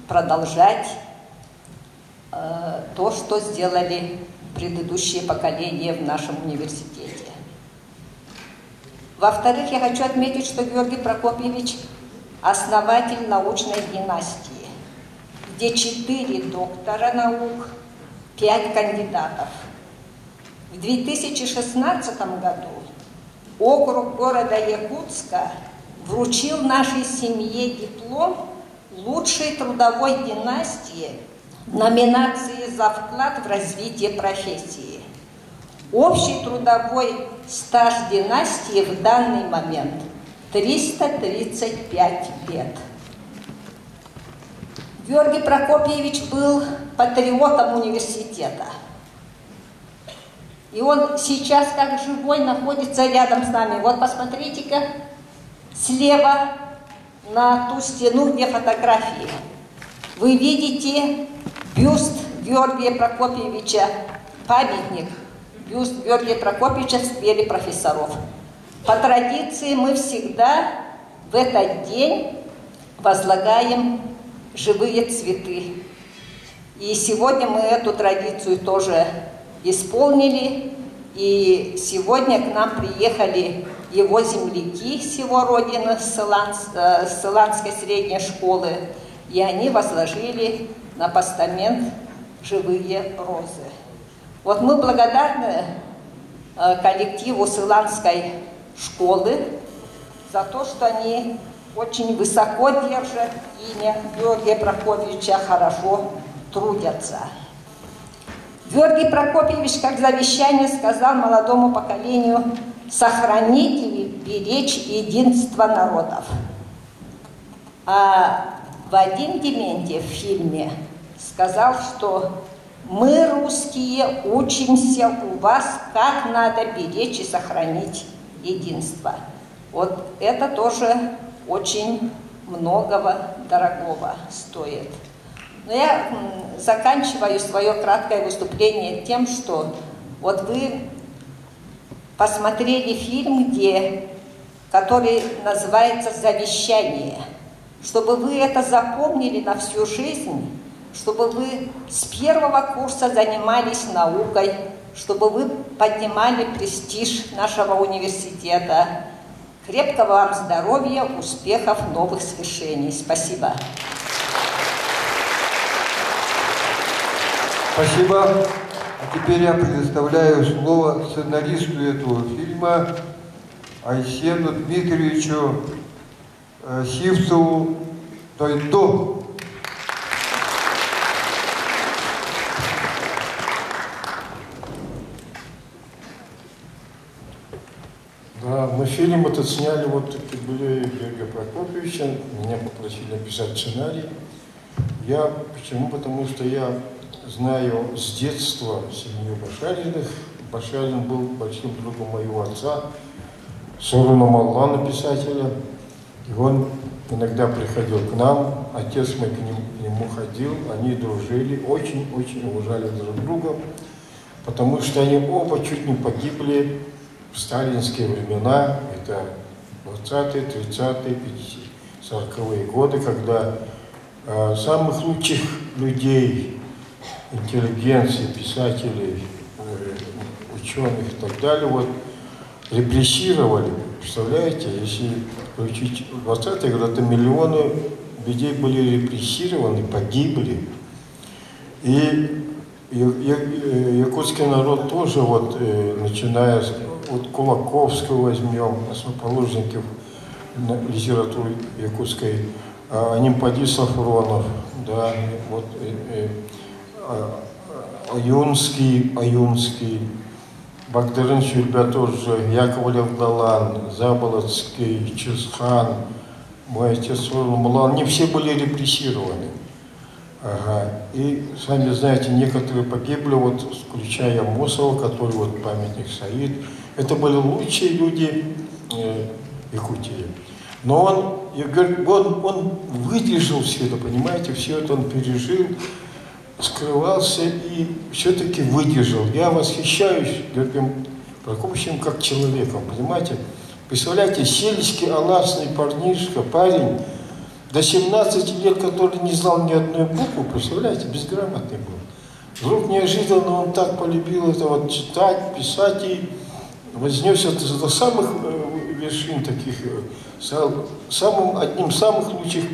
продолжать то, что сделали предыдущие поколения в нашем университете. Во-вторых, я хочу отметить, что Георгий Прокопьевич – основатель научной династии, где 4 доктора наук, 5 кандидатов. В 2016 году округ города Якутска вручил нашей семье диплом лучшей трудовой династии в номинации «За вклад в развитие профессии». Общий трудовой стаж династии в данный момент 335 лет. Георгий Прокопьевич был патриотом университета. И он сейчас, как живой, находится рядом с нами. Вот посмотрите-ка слева на ту стену, где фотографии. Вы видите бюст Георгия Прокопьевича, памятник. Бюст Георгия Прокопьевича в сквере профессоров. По традиции мы всегда в этот день возлагаем живые цветы. И сегодня мы эту традицию тоже исполнили. И сегодня к нам приехали его земляки с его родины, с Сыланской средней школы. И они возложили на постамент живые розы. Вот мы благодарны коллективу Сыланской школы за то, что они очень высоко держат имя Георгия Прокопьевича, хорошо трудятся. Георгий Прокопьевич, как завещание, сказал молодому поколению сохранить и беречь единство народов. А Вадим Дементьев в фильме сказал, что мы, русские, учимся у вас, как надо беречь и сохранить единство. Вот это тоже очень многого дорогого стоит. Но я заканчиваю свое краткое выступление тем, что вот вы посмотрели фильм, который называется «Завещание», чтобы вы это запомнили на всю жизнь, чтобы вы с первого курса занимались наукой, чтобы вы поднимали престиж нашего университета. Крепкого вам здоровья, успехов, новых свершений. Спасибо.
Спасибо. А теперь я предоставляю слово сценаристу этого фильма Айсену Дмитриевичу Сивцеву Тойто.
Да, мы фильм этот сняли вот в юбилее Георгия Прокопьевича. Меня попросили написать сценарий. Я почему? Потому что я знаю с детства семью Башариных. Башарин был большим другом моего отца, Соруна Маллана, писателя. И он иногда приходил к нам, отец мой к нему ходил, они дружили, очень-очень уважали друг друга. потому что они оба чуть не погибли в сталинские времена. Это 20-е, 30-е, 40-е годы, когда самых лучших людей, интеллигенции, писателей, ученых и так далее, вот, репрессировали. Представляете, если включить 20-е годы, это миллионы людей были репрессированы, погибли. И якутский народ тоже, вот, начиная с вот Кулаковского возьмем, основоположников литературы якутской, Анимпади Сафронов, да, вот, Аюнский, Багдарын Шульба тоже, Яковлев Далан, Заболоцкий, Чесхан, мой отец Мулан, они все были репрессированы. Ага. И, сами знаете, некоторые погибли, вот, включая Мосова, который вот памятник стоит. Это были лучшие люди Якутии. Но он выдержал все это, понимаете, все это он пережил, скрывался и все-таки выдержал. Я восхищаюсь Георгием Прокопьевичем как человеком, понимаете. Представляете, сельский аласный парнишка, парень, до 17 лет, который не знал ни одной буквы, представляете, безграмотный был. Вдруг неожиданно он так полюбил это вот читать, писать и вознесся до самых вершин таких, одним из самых лучших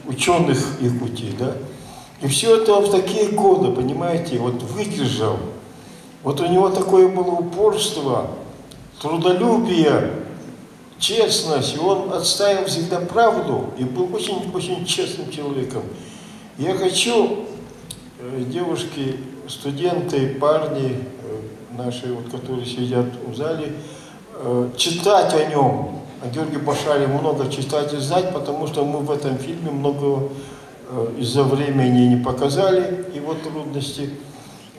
ученых Якутии, да. И все это в такие годы, понимаете, вот выдержал. Вот у него такое было упорство, трудолюбие, честность, и он отстаивал всегда правду и был очень честным человеком. Я хочу, девушки, студенты, парни наши, вот, которые сидят в зале, читать о нем, о Георгии Башарине, много читать и знать, потому что мы в этом фильме много из-за времени не показали его трудности.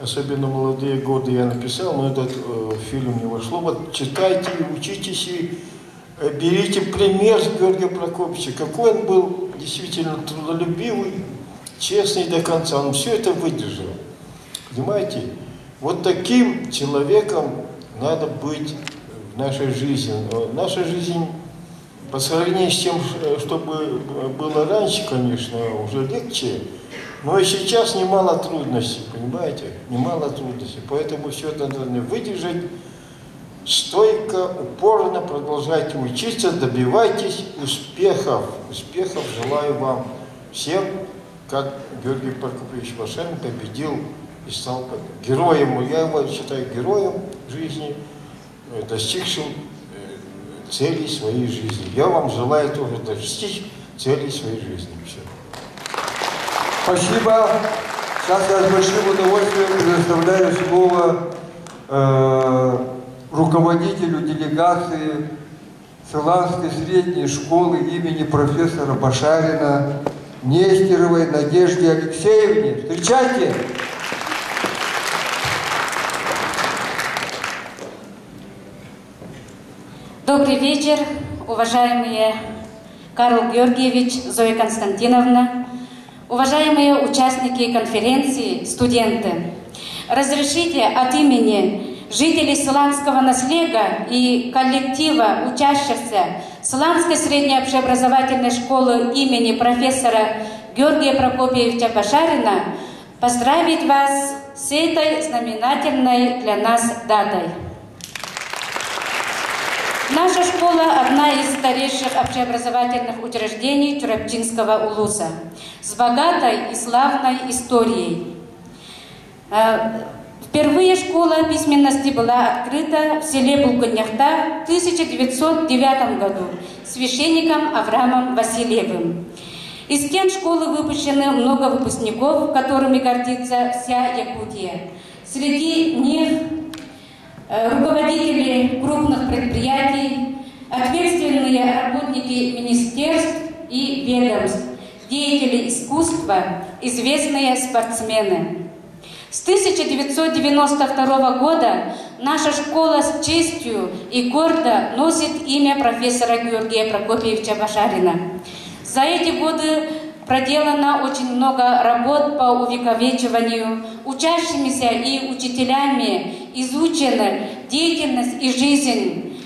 Особенно молодые годы я написал, но этот фильм не вошло. Вот читайте, учитесь и берите пример с Георгия Прокопьевича. Какой он был действительно трудолюбивый, честный до конца. Он все это выдержал. Понимаете? Вот таким человеком надо быть в нашей жизни. Наша жизнь, по сравнению с тем, что было раньше, конечно, уже легче. Но и сейчас немало трудностей, понимаете? Немало трудностей. Поэтому все это надо выдержать. Стойко, упорно продолжайте учиться, добивайтесь успехов. Успехов желаю вам всем, как Георгий Прокопьевич Башарин победил и стал героем. Я его считаю героем жизни, достигшим целей своей жизни. Я вам желаю тоже достичь целей своей жизни. Все.
Спасибо. Сейчас я с большим удовольствием предоставляю слово руководителю делегации Сыланской средней школы имени профессора Башарина Нестеровой Надежде Алексеевне. Встречайте!
Добрый вечер, уважаемые Карл Георгиевич, Зоя Константиновна, уважаемые участники конференции, студенты. Разрешите от имени жителей Сыланского наследия и коллектива учащихся Сыланской средней общеобразовательной школы имени профессора Георгия Прокопьевича Башарина поздравить вас с этой знаменательной для нас датой. Наша школа – одна из старейших общеобразовательных учреждений Чурапчинского улуса с богатой и славной историей. Впервые школа письменности была открыта в селе Булканьяхта в 1909 году священником Авраамом Васильевым. Из стен школы выпущены много выпускников, которыми гордится вся Якутия. Среди них руководители крупных предприятий, ответственные работники министерств и ведомств, деятели искусства, известные спортсмены. С 1992 года наша школа с честью и гордо носит имя профессора Георгия Прокопьевича Башарина. За эти годы проделано очень много работ по увековечиванию. Учащимися и учителями изучена деятельность и жизнь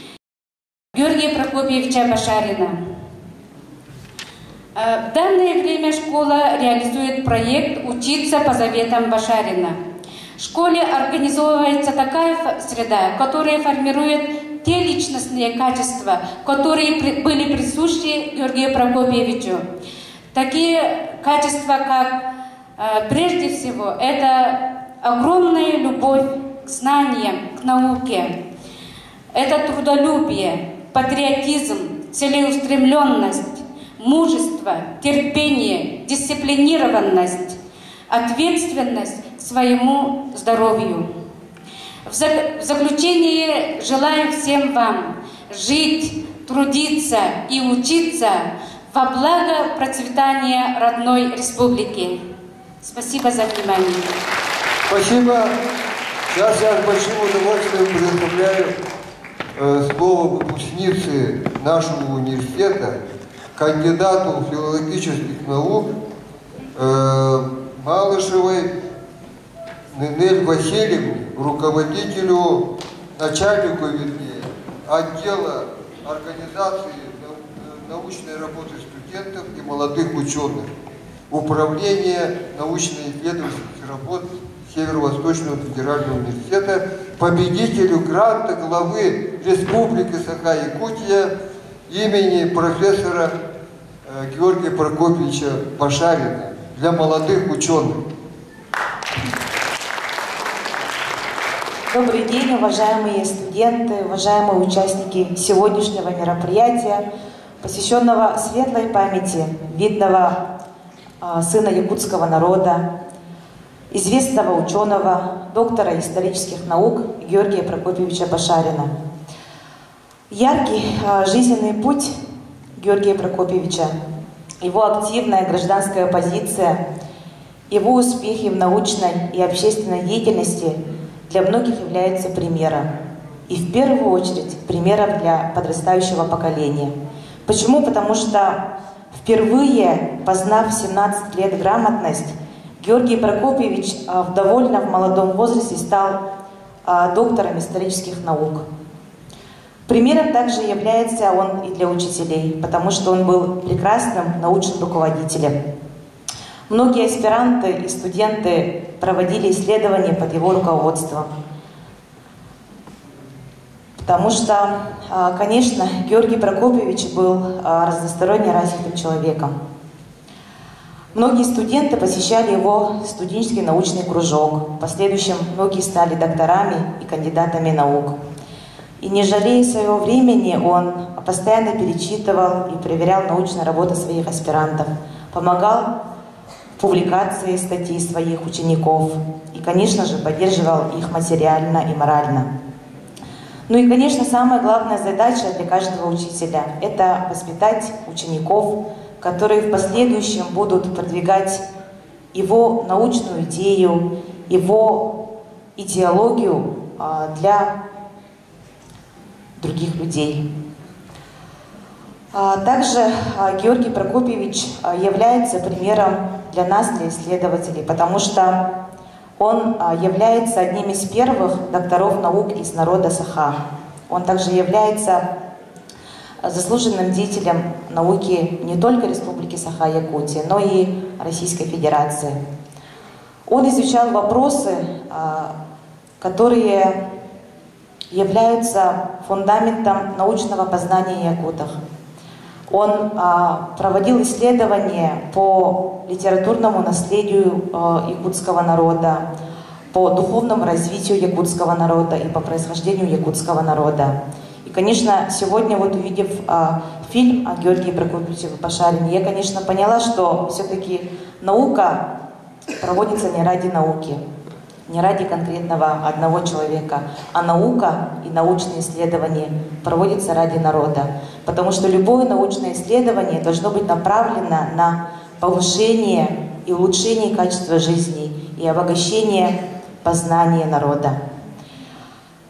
Георгия Прокопьевича Башарина. В данное время школа реализует проект «Учиться по заветам Башарина». В школе организовывается такая среда, которая формирует те личностные качества, которые были присущи Георгию Прокопьевичу. Такие качества, как прежде всего, это огромная любовь к знаниям, к науке, это трудолюбие, патриотизм, целеустремленность, мужество, терпение, дисциплинированность, ответственность к своему здоровью. В заключение желаю всем вам жить, трудиться и учиться во благо процветания родной республики. Спасибо за внимание.
Спасибо. Сейчас я с большим удовольствием предоставляю слово выпускнице нашего университета, кандидату филологических наук Малышевой Нинель Васильевне, руководителю, начальнику, вернее, отдела организации научной работы студентов и молодых ученых, Управления научно-исследовательских работ Северо-Восточного федерального университета, победителю гранта главы Республики Саха-Якутия имени профессора Георгия Прокопьевича Башарина для молодых ученых.
Добрый день, уважаемые студенты, уважаемые участники сегодняшнего мероприятия, посвященного светлой памяти видного сына якутского народа, известного ученого, доктора исторических наук Георгия Прокопьевича Башарина. Яркий жизненный путь Георгия Прокопьевича, его активная гражданская позиция, его успехи в научной и общественной деятельности для многих являются примером. И в первую очередь примером для подрастающего поколения. Почему? Потому что впервые, познав в 17 лет грамотность, Георгий Прокопьевич в довольно молодом возрасте стал доктором исторических наук. Примером также является он и для учителей, потому что он был прекрасным научным руководителем. Многие аспиранты и студенты проводили исследования под его руководством. Потому что, конечно, Георгий Прокопьевич был разносторонне развитым человеком. Многие студенты посещали его студенческий научный кружок. В последующем многие стали докторами и кандидатами наук. И не жалея своего времени, он постоянно перечитывал и проверял научные работы своих аспирантов, помогал в публикации статей своих учеников и, конечно же, поддерживал их материально и морально. Ну и, конечно, самая главная задача для каждого учителя – это воспитать учеников, которые в последующем будут продвигать его научную идею, его идеологию для других людей. Также Георгий Прокопьевич является примером для нас, для исследователей, потому что он является одним из первых докторов наук из народа Саха. Он также является заслуженным деятелем науки не только Республики Саха-Якутия, но и Российской Федерации. Он изучал вопросы, которые являются фундаментом научного познания якутов. Он проводил исследования по литературному наследию якутского народа, по духовному развитию якутского народа и по происхождению якутского народа. И, конечно, сегодня, вот увидев фильм о Георгии Прокопьевиче Башарине, я, конечно, поняла, что все-таки наука проводится не ради науки, не ради конкретного одного человека, а наука и научные исследования проводятся ради народа. Потому что любое научное исследование должно быть направлено на повышение и улучшение качества жизни и обогащение познания народа.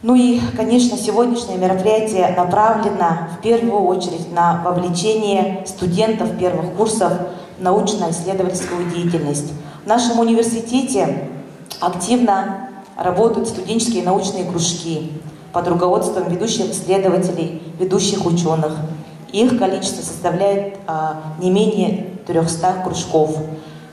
Ну и, конечно, сегодняшнее мероприятие направлено в первую очередь на вовлечение студентов первых курсов научно-исследовательскую деятельность. В нашем университете активно работают студенческие научные кружки под руководством ведущих исследователей, ведущих ученых. Их количество составляет не менее 300 кружков.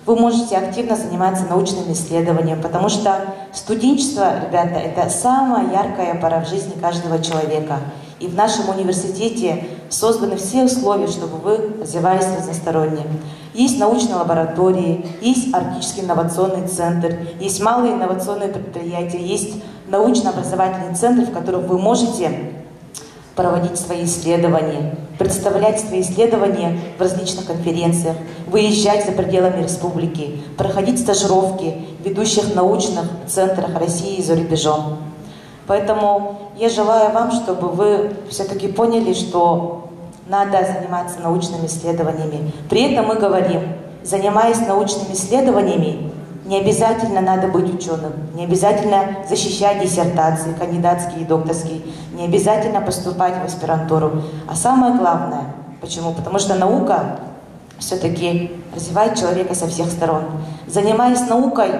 Вы можете активно заниматься научным исследованием, потому что студенчество, ребята, это самая яркая пора в жизни каждого человека. И в нашем университете созданы все условия, чтобы вы развивались разносторонне. Есть научные лаборатории, есть Арктический инновационный центр, есть малые инновационные предприятия, есть научно-образовательные центры, в которых вы можете проводить свои исследования, представлять свои исследования в различных конференциях, выезжать за пределами республики, проходить стажировки в ведущих научных центрах России и за рубежом. Поэтому я желаю вам, чтобы вы все-таки поняли, что надо заниматься научными исследованиями. При этом мы говорим, занимаясь научными исследованиями, не обязательно надо быть ученым, не обязательно защищать диссертации, кандидатские и докторские, не обязательно поступать в аспирантуру. А самое главное, почему? Потому что наука все-таки развивает человека со всех сторон. Занимаясь наукой,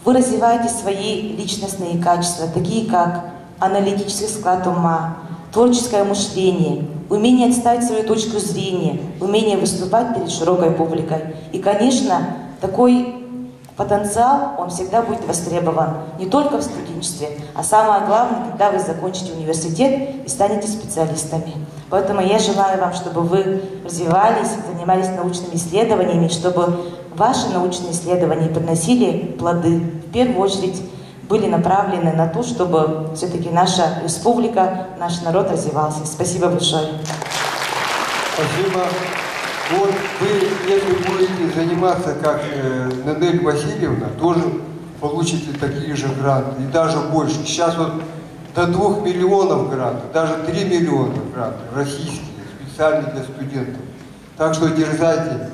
вы развиваете свои личностные качества, такие как аналитический склад ума, творческое мышление, умение отставить свою точку зрения, умение выступать перед широкой публикой. И, конечно, такой потенциал, он всегда будет востребован не только в студенчестве, а самое главное, когда вы закончите университет и станете специалистами. Поэтому я желаю вам, чтобы вы развивались, занимались научными исследованиями, чтобы ваши научные исследования приносили плоды. В первую очередь были направлены на то, чтобы все-таки наша республика, наш народ развивался. Спасибо большое.
Спасибо. Вот вы, если будете заниматься, как Нинель Васильевна, тоже получите такие же гранты, и даже больше. Сейчас вот до 2 миллионов грантов, даже 3 миллиона грантов российские, специально для студентов. Так что дерзайте.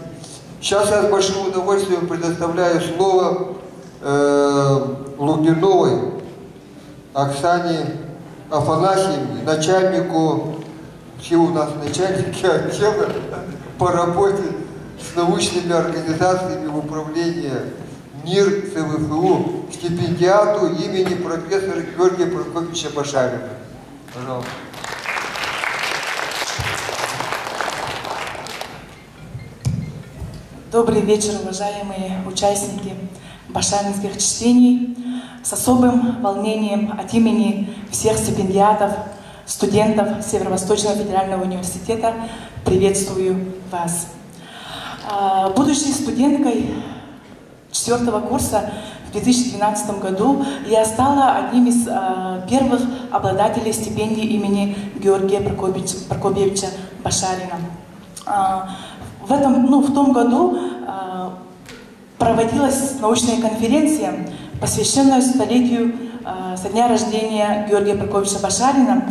Сейчас я с большим удовольствием предоставляю слово Лукниновой Оксане Афанасьевне, начальнику, все у нас начальники отдела по работе с научными организациями в управлении МИР ЦВФУ, стипендиату имени профессора Георгия Прокопьевича Башарина. Пожалуйста.
Добрый вечер, уважаемые участники башаринских чтений. С особым волнением от имени всех стипендиатов, студентов Северо-Восточного федерального университета приветствую вас. Будучи студенткой 4-го курса в 2012 году, я стала одним из первых обладателей стипендии имени Георгия Прокопьевича Башарина. В том году проводилась научная конференция, посвященная столетию со дня рождения Георгия Прокопьевича Башарина.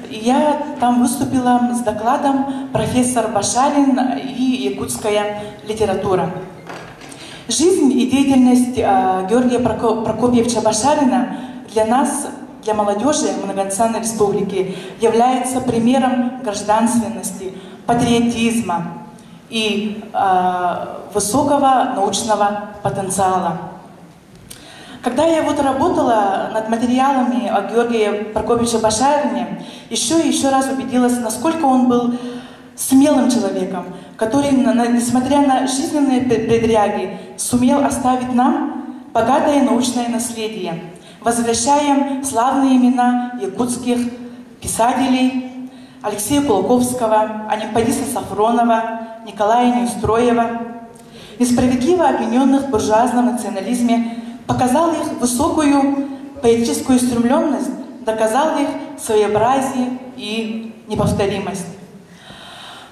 И я там выступила с докладом «Профессор Башарин и якутская литература». Жизнь и деятельность Георгия Прокопьевича Башарина для нас, для молодежи Многонациональной Республики, является примером гражданственности, патриотизма и высокого научного потенциала. Когда я работала над материалами о Георгии Прокопьевиче Башарине, еще раз убедилась, насколько он был смелым человеком, который, несмотря на жизненные предряги, сумел оставить нам богатое научное наследие. Возвращаем славные имена якутских писателей Алексея Кулаковского, Анимпадиса Сафронова, Николая Неустроева, несправедливо обвиненных в буржуазном национализме, показал их высокую поэтическую устремленность, доказал их своеобразие и неповторимость.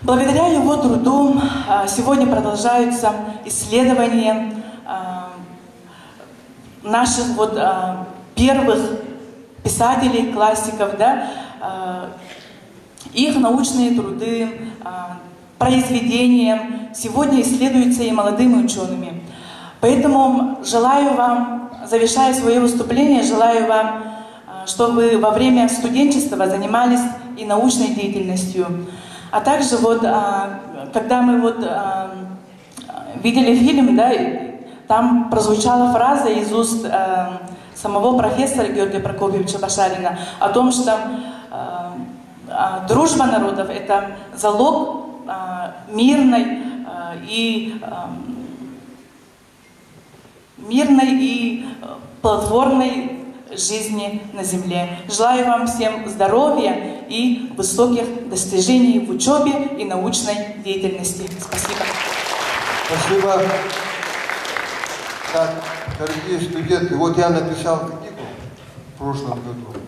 Благодаря его труду сегодня продолжаются исследования наших первых писателей, классиков, их научные труды, произведения сегодня исследуются и молодыми учеными. Поэтому желаю вам, завершая свое выступление, желаю вам, чтобы во время студенчества занимались и научной деятельностью. А также когда мы видели фильм, да, там прозвучала фраза из уст самого профессора Георгия Прокопьевича Башарина о том, что дружба народов – это залог мирной и плодотворной жизни на земле. Желаю вам всем здоровья и высоких достижений в учебе и научной деятельности. Спасибо.
Спасибо. Так, дорогие студенты, вот я написал книгу в прошлом году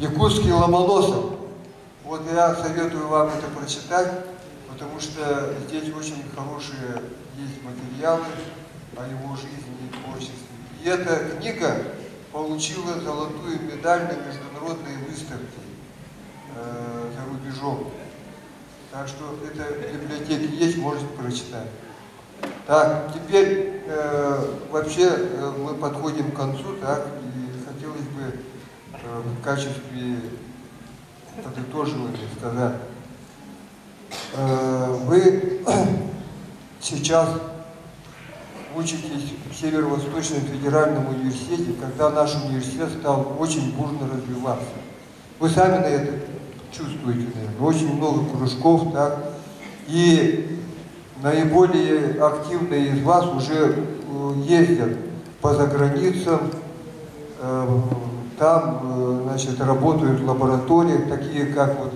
«Якутский Ломоносов». Вот я советую вам это прочитать, потому что здесь очень хорошие есть материалы о его жизни и творчестве. И эта книга получила золотую медаль на международной выставке за рубежом. Так что это в библиотеке есть, можете прочитать. Так, теперь вообще мы подходим к концу, так, и хотелось бы в качестве подытоживания сказать. Вы сейчас учитесь в Северо-Восточном федеральном университете, когда наш университет стал очень бурно развиваться. Вы сами на это чувствуете, наверное, очень много кружков, так, и наиболее активные из вас уже ездят по заграницам, там, значит, работают в лабораториях, такие как вот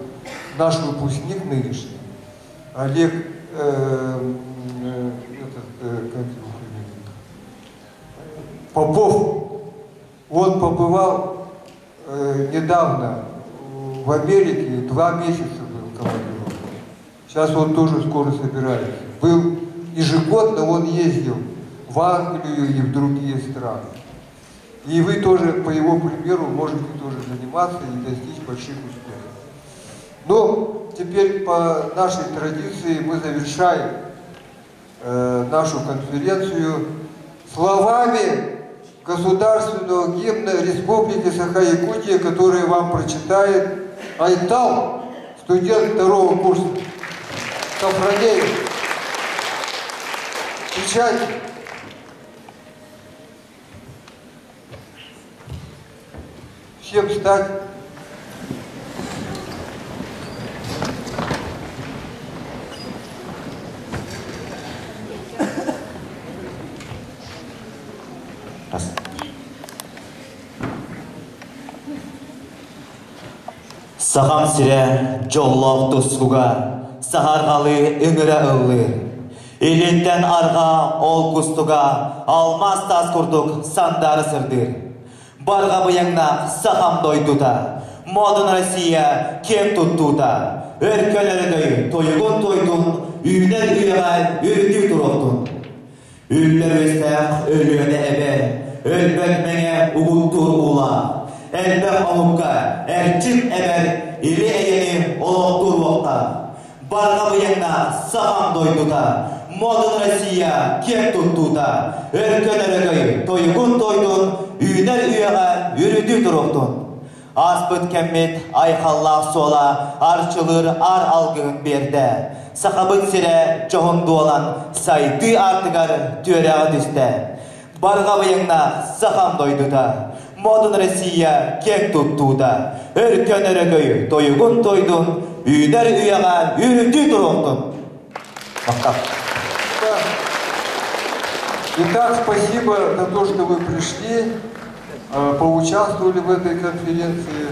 наш выпускник нынешний, Олег, Попов. Он побывал недавно в Америке, 2 месяца был в командировке. Сейчас он тоже скоро собирается. Был ежегодно, он ездил в Англию и в другие страны. И вы тоже, по его примеру, можете тоже заниматься и достичь больших успехов. Но теперь по нашей традиции мы завершаем нашу конференцию словами государственного гимна Республики Саха-Якутия, который вам прочитает Айтал, студент 2-го курса. Сафронеев. Встречайте. Всем встать.
Сағам сире жоллоқ тусқуға, сағарғалы үңірі ұллыр. Елеттен арға ол күстуға, алмас тас күрдік сандары сырдыр. Барға бұяңнақ сағам дойдута, модын Россия кем туттута. Өркелерді тойғын тойдun, үйнер үйеғай үрді тұрықтun. Үllер өстәқ өліөне әбер, өлбәк мәңе ұғыттур ұла. Әлбәк алымға әрчіп әбәр, или әйені олықтур уақта. Барға бұяңна сағам дойдута, модын Россия кем туттута. Өркелерді тойғын тойдun, үйнер үйеғай үрді тұрықтun. Аспыт кәммет айқаллақ сола, арчылыр ар алғын берді. Сақабыт сире жоғынды olan сайды артығар түрәғі түсті. Барға бұяңна сақам дойдута, модын Россия кең туттуда. Өркен өрігөй тойығын тойдun, үйнер үйеға үрді тұрықтun.
Итак, спасибо за то, что вы пришли, поучаствовали в этой конференции.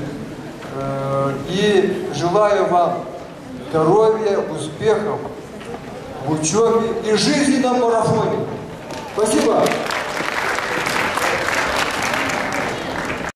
И желаю вам здоровья, успехов в учебе и жизненном марафоне. Спасибо.